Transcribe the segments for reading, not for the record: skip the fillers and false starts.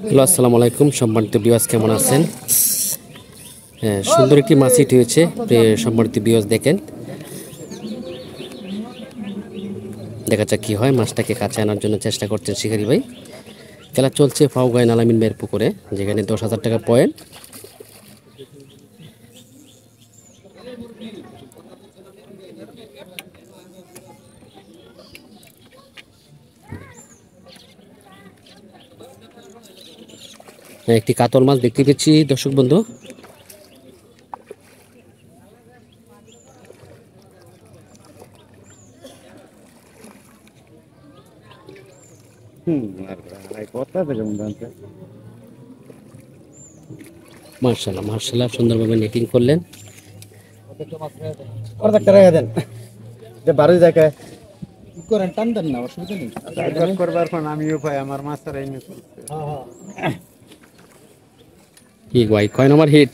Hello, আসসালামু আলাইকুম। সম্মানিত ভিউয়ার্স, কেমন আছেন? হ্যাঁ, সুন্দর একটি মাছ হিট হয়েছে। সম্মানিত ভিউয়ার্স, দেখেন, দেখা যাক কি হয়। মাছটাকে কাছে আনার জন্য চেষ্টা করছেন শিকারি ভাই। খেলা চলছে ফাউগাইন আলামিন ভাইয়ের পুকুরে, যেখানে 10,000 টাকা পয়েন্ট। একটি কাতল মাছ দেখতে পেয়েছি দর্শক বন্ধু। মার্শাল্লাহ মার্শাল্লাহ, সুন্দরভাবে নেটিং করলেন। কি ভাই, কয় নম্বর হিট?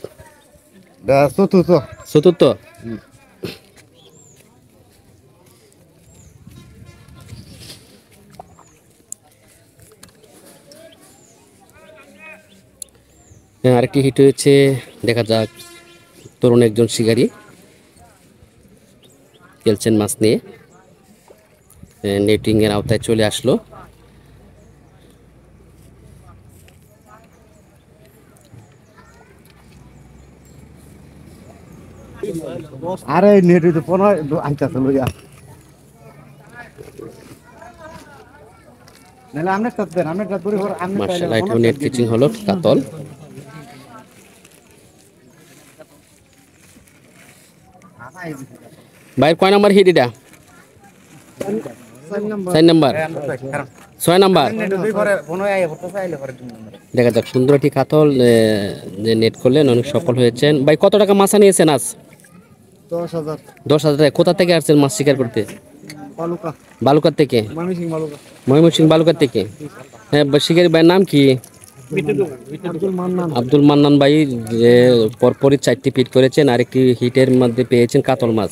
চতুর্থ। হ্যাঁ, আরেকটি হিট হয়েছে। দেখা যাক, তরুণ একজন শিকারী খেলছেন মাছ নিয়ে, নেটিং এর আওতায় চলে আসলো। আরে নেট তো পনেরো আইতাছে লইয়া নাহলে আমরা তো দেন আমরা তো পরে আমরা মার্শাল্লাহ, এটাও নেট কিচিং হলো কাতল। ভাই, কয় নাম্বার হিট এটা? 4 নাম্বার, 6 নাম্বার। দেখা যাক, সুন্দর একটি কাতল যে নেট করলেন, অনেক সফল হয়েছেন। ভাই, কত টাকা মাছ নিয়েছেন আজ? 10,000 10,000 টাকা। কোথা থেকে আসছেন মাছ শিকার করতে? বালুকা বালুকার থেকে? ময়মনসিংহ বালুকা ময়মনসিংহ বালুকার থেকে। হ্যাঁ, শিকারি ভাইয়ের নাম কি? আব্দুল মান্নান ভাই। যে পরপরই 4টি পিট করেছেন, আরেকটি হিটের মধ্যে পেয়েছেন কাতল মাছ।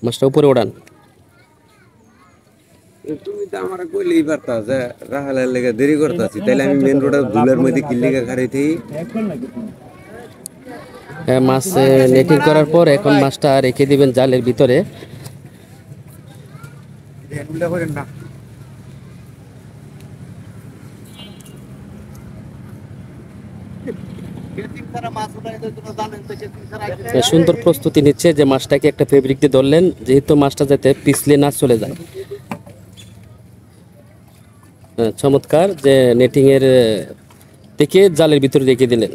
মাছটা উপরে ওড়ান। তুমি তো আমার কইলেই পারতা যে রাহালের লেগে দেরি করতেছি, তাইলে আমি মেন রোডের ধুলের মধ্যে কিল্লিগা খাড়াইতে। মাছ নেটিং করার পর এখন মাছটা রেখে দিবেন জালের ভিতরে। সুন্দর প্রস্তুতি নিচ্ছে যে মাছটাকে একটা ফেব্রিক দিয়ে ধরলেন, যেহেতু মাছটা যাতে পিছলে না চলে যায়। চমৎকার, যে নেটিং এর থেকে জালের ভিতরে রেখে দিলেন।